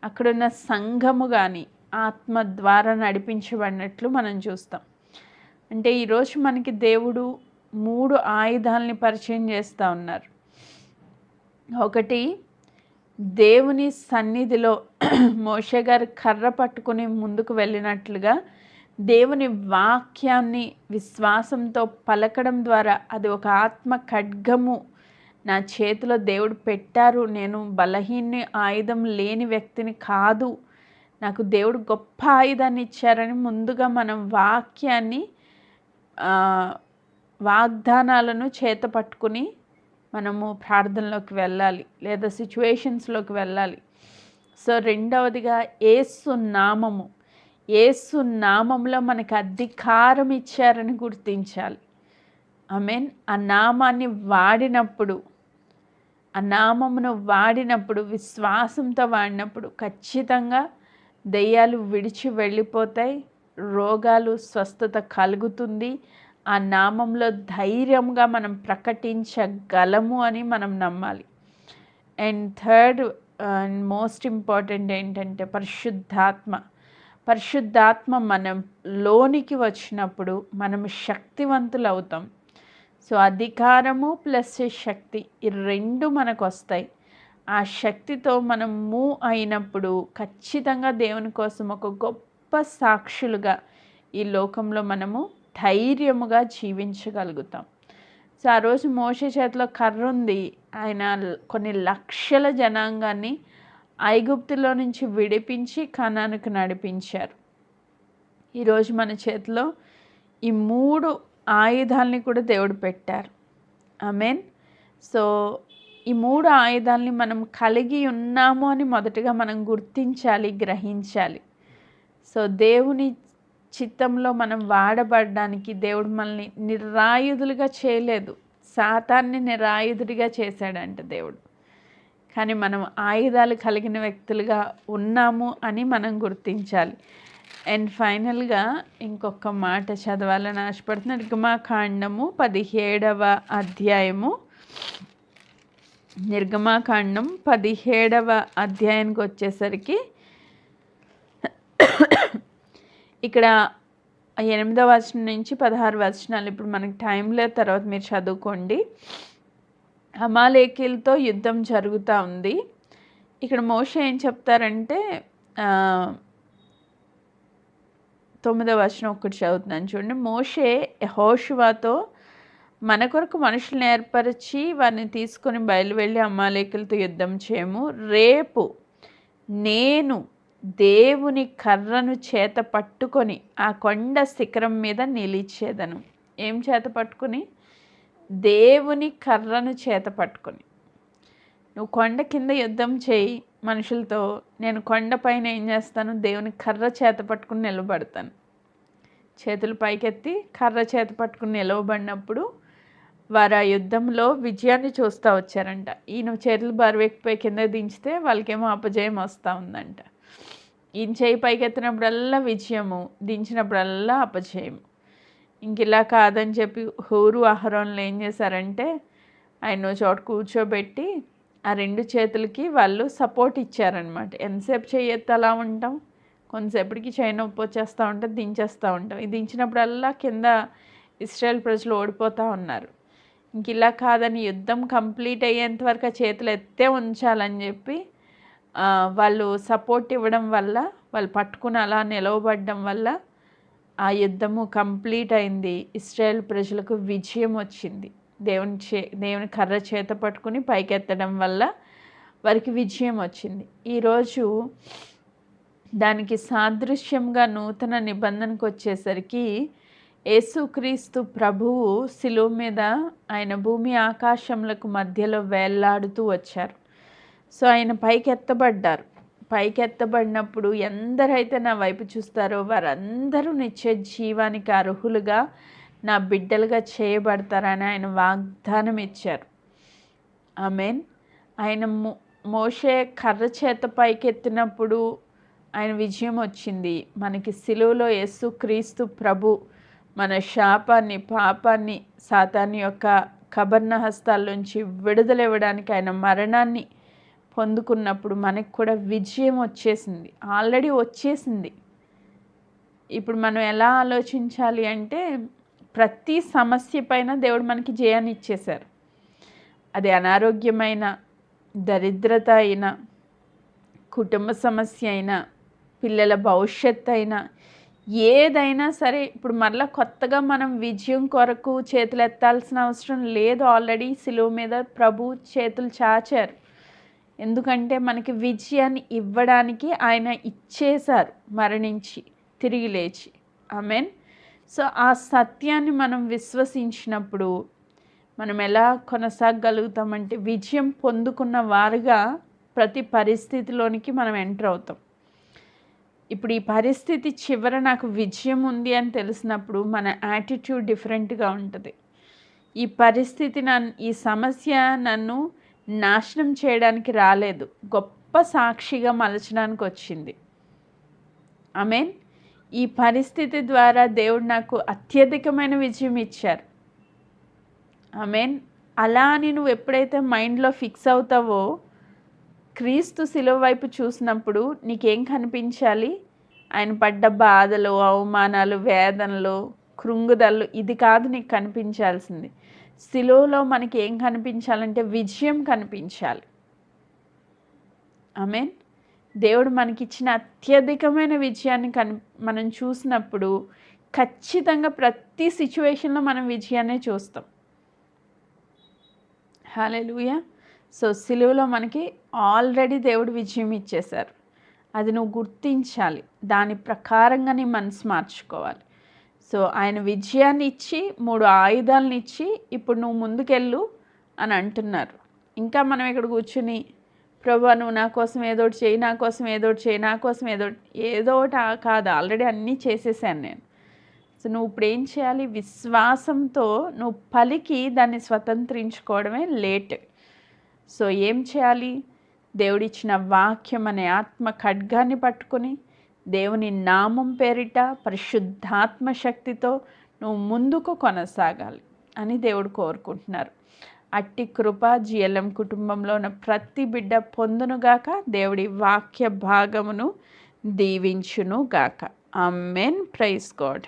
అక్కడున్న సంఘము కానీ ఆత్మ ద్వారా నడిపించబడినట్లు మనం చూస్తాం. అంటే ఈరోజు మనకి దేవుడు 3 ఆయుధాలని పరిచయం చేస్తూ ఉన్నారు. ఒకటి, దేవుని సన్నిధిలో మోషే గారు కర్ర పట్టుకుని ముందుకు వెళ్ళినట్లుగా దేవుని వాక్యాన్ని విశ్వాసంతో పలకడం ద్వారా అది ఒక ఆత్మ ఖడ్గము నా చేతిలో దేవుడు పెట్టారు, నేను బలహీన ఆయుధం లేని వ్యక్తిని కాదు, నాకు దేవుడు గొప్ప ఆయుధాన్ని ఇచ్చారని ముందుగా మనం వాక్యాన్ని వాగ్దానాలను చేత పట్టుకుని మనము ప్రార్థనలోకి వెళ్ళాలి, లేదా సిచ్యువేషన్స్లోకి వెళ్ళాలి. సో రెండవదిగా యేసు నామము, యేసు నామంలో మనకు అధికారం ఇచ్చారని గుర్తించాలి. ఆ నామాన్ని వాడినప్పుడు, ఆ నామమును వాడినప్పుడు, విశ్వాసంతో వాడినప్పుడు ఖచ్చితంగా దెయ్యాలు విడిచి వెళ్ళిపోతాయి, రోగాలు స్వస్థత కలుగుతుంది. ఆ నామంలో ధైర్యంగా మనం ప్రకటించగలము అని మనం నమ్మాలి. And third and most important ఏంటంటే పరిశుద్ధాత్మ మనం లోనికి వచ్చినప్పుడు మనం శక్తివంతులు అవుతాం. సో అధికారము ప్లస్ శక్తి, ఈ 2 మనకు వస్తాయి. ఆ శక్తితో మనం మూవ్ అయినప్పుడు ఖచ్చితంగా దేవుని కోసం ఒక గొప్ప సాక్షులుగా ఈ లోకంలో మనము ధైర్యముగా జీవించగలుగుతాం. సో ఆ రోజు మోషే చేతిలో కర్ర ఉంది. ఆయన కొన్ని లక్షల జనాంగాన్ని ఐగుప్తులో నుంచి విడిపించి కనానుకు నడిపించారు. ఈరోజు మన చేతిలో ఈ 3 ఆయుధాలని కూడా దేవుడు పెట్టారు. సో ఈ 3 ఆయుధాలని మనం కలిగి ఉన్నాము అని మొదటగా మనం గుర్తించాలి, గ్రహించాలి. సో దేవుని చిత్తంలో మనం వాడబడడానికి దేవుడు మనల్ని నిరాయుధులుగా చేయలేదు, సాతాన్ని నిరాయుధుడిగా చేశాడంట దేవుడు. కానీ మనం ఆయుధాలు కలిగిన వ్యక్తులుగా ఉన్నాము అని మనం గుర్తించాలి. అండ్ ఫైనల్గా ఇంకొక మాట చదవాలని ఆశపడుతున్న నిర్గమాకాండము 17వ అధ్యాయము. నిర్గమాకాండం 17వ అధ్యాయానికి వచ్చేసరికి ఇక్కడ 8వ వచనం నుంచి 16 వచనాలు ఇప్పుడు మనకి టైం లేదు, తర్వాత మీరు చదువుకోండి. అమాలేకీలతో యుద్ధం జరుగుతూ ఉంది. ఇక్కడ మోషే ఏం చెప్తారంటే 9వ వచనం ఒకటి చదువుతున్నాను చూడండి. మోషే యెహోషువతో మన కొరకు మనుషులను ఏర్పరిచి వారిని తీసుకొని బయలువెళ్ళి అమాలేకీలతో యుద్ధం చేయము. రేపు నేను దేవుని కర్రను చేత పట్టుకొని ఆ కొండ శిఖరం మీద నిలిచేదను. ఏం చేత పట్టుకొని? దేవుని కర్రను చేత పట్టుకొని. నువ్వు కొండ కింద యుద్ధం చేయి మనుషులతో, నేను కొండ పైన ఏం చేస్తాను? దేవుని కర్ర చేత పట్టుకుని నిలబడతాను. చేతులు పైకెత్తి కర్ర చేత పట్టుకుని నిలవబడినప్పుడు వారు ఆ యుద్ధంలో విజయాన్ని చూస్తూ వచ్చారంట. ఈయన చేతులు బరువెక్కిపోయి కింద దించితే వాళ్ళకేమో అపజయం వస్తూ ఉందంట. ఈయన చేయి పైకెత్తినప్పుడల్లా విజయము, దించినప్పుడల్లా అపజయము. ఇంక ఇలా కాదని చెప్పి హూరు అహరోన్లు ఏం చేశారంటే ఆయన చోట కూర్చోబెట్టి ఆ 2 చేతులకి వాళ్ళు సపోర్ట్ ఇచ్చారనమాట. ఎంతసేపు చేయెత్తి అలా ఉంటాం, కొంతసేపటికి చేయి నొప్పి వచ్చేస్తూ ఉంటుంది, దించేస్తూ ఉంటాం. ఇది దించినప్పుడల్లా కింద ఇశ్రాయేల్ ప్రజలు ఓడిపోతూ ఉన్నారు. ఇంక ఇలా కాదని యుద్ధం కంప్లీట్ అయ్యేంత వరకు ఆ చేతులు ఎత్తే ఉంచాలని చెప్పి వాళ్ళు సపోర్ట్ ఇవ్వడం వల్ల, వాళ్ళు పట్టుకుని అలా నిలవబడడం వల్ల ఆ యుద్ధము కంప్లీట్ అయింది. ఇశ్రాయేల్ ప్రజలకు విజయం వచ్చింది. దేవుని కర్ర చేత పట్టుకుని పైకెత్తడం వల్ల వారికి విజయం వచ్చింది. ఈరోజు దానికి సాదృశ్యంగా నూతన నిబంధనకు వచ్చేసరికి యేసుక్రీస్తు ప్రభువు శిలువ మీద ఆయన భూమి ఆకాశములకు మధ్యలో వేళ్లాడుతూ వచ్చారు. సో ఆయన పైకెత్తబడ్డారు. పైకెత్తబడినప్పుడు ఎందరైతే నా వైపు చూస్తారో వారందరూ నిత్య జీవానికి అర్హులుగా నా బిడ్డలుగా చేయబడతారని ఆయన వాగ్దానం ఇచ్చారు. ఆమేన్. ఆయన మోషే కర్ర చేత పైకెత్తినప్పుడు ఆయన విజయం వచ్చింది. మనకి సిలువలో యేసుక్రీస్తు ప్రభు మన శాపాన్ని, పాపాన్ని, సాతాను యొక్క కబర్ణ హస్తాల్లోంచి విడుదల ఇవ్వడానికి ఆయన మరణాన్ని పొందుకున్నప్పుడు మనకు కూడా విజయం వచ్చేసింది. ఆల్రెడీ వచ్చేసింది. ఇప్పుడు మనం ఎలా ఆలోచించాలి అంటే ప్రతి సమస్య పైన దేవుడు మనకి జయాన్ని ఇచ్చేశారు. అది అనారోగ్యమైన, దరిద్రత అయినా, కుటుంబ సమస్య అయినా, పిల్లల భవిష్యత్తు అయినా, ఏదైనా సరే ఇప్పుడు మరలా కొత్తగా మనం విజయం కొరకు చేతులు ఎత్తాల్సిన అవసరం లేదు. ఆల్రెడీ సిలువ మీద ప్రభు చేతులు చాచారు. ఎందుకంటే మనకి విజయాన్ని ఇవ్వడానికి ఆయన ఇచ్చేశారు, మరణించి తిరిగి లేచి. ఆమేన్. సో ఆ సత్యాన్ని మనం విశ్వసించినప్పుడు మనం ఎలా కొనసాగలుగుతామంటే విజయం పొందుకున్న వారుగా ప్రతి పరిస్థితిలోనికి మనం ఎంటర్ అవుతాం. ఇప్పుడు ఈ పరిస్థితి చివర నాకు విజయం ఉంది అని తెలిసినప్పుడు మన యాటిట్యూడ్ డిఫరెంట్గా ఉంటుంది. ఈ పరిస్థితి ఈ సమస్య నన్ను నాశనం చేయడానికి రాలేదు, గొప్ప సాక్షిగా మలచడానికి వచ్చింది. ఆమేన్. ఈ పరిస్థితి ద్వారా దేవుడు నాకు అత్యధికమైన విజయం ఇచ్చారు. ఆమేన్. అలా అని నువ్వు ఎప్పుడైతే మైండ్లో ఫిక్స్ అవుతావో క్రీస్తు శిలువ వైపు చూసినప్పుడు నీకేం కనిపించాలి? ఆయన పడ్డ బాధలు, అవమానాలు, వేదనలు, కృంగుదలు, ఇది కాదు నీకు కనిపించాల్సింది. శిలువలో మనకి ఏం కనిపించాలంటే విజయం కనిపించాలి. ఆమేన్. దేవుడు మనకిచ్చిన అత్యధికమైన విజయాన్ని మనం చూసినప్పుడు ఖచ్చితంగా ప్రతి సిచ్యువేషన్లో మనం విజయాన్నే చూస్తాం. హల్లెలూయా. సో సిలువలో మనకి ఆల్రెడీ దేవుడు విజయం ఇచ్చేశారు. అది నువ్వు గుర్తించాలి. దాని ప్రకారంగా నీ మనసు మార్చుకోవాలి. సో ఆయన విజయాన్ని ఇచ్చి 3 ఆయుధాలను ఇచ్చి ఇప్పుడు నువ్వు ముందుకెళ్ళు అని అంటున్నారు. ఇంకా మనం ఇక్కడ కూర్చుని ప్రభువా నువ్వు నా కోసం ఏదోటి చేయి, నా కోసం ఏదోటి చేయి, నా కోసం ఏదోటి కాదు, ఆల్రెడీ అన్నీ చేసేసాను నేను. సో నువ్వు ఇప్పుడు ఏం చేయాలి? విశ్వాసంతో నువ్వు పలికి దాన్ని స్వతంత్రించుకోవడమే లేట్. సో ఏం చేయాలి? దేవుడిచ్చిన వాక్యం అనే ఆత్మ ఖడ్గాన్ని పట్టుకొని దేవుని నామం పేరిట పరిశుద్ధాత్మ శక్తితో నువ్వు ముందుకు కొనసాగాలి అని దేవుడు కోరుకుంటున్నారు. అట్టి కృప జిఎల్ఎం కుటుంబంలో ఉన్న ప్రతి బిడ్డ పొందునుగాక. దేవుడి వాక్య భాగమును దీవించునుగాక. ఆమేన్. Praise God.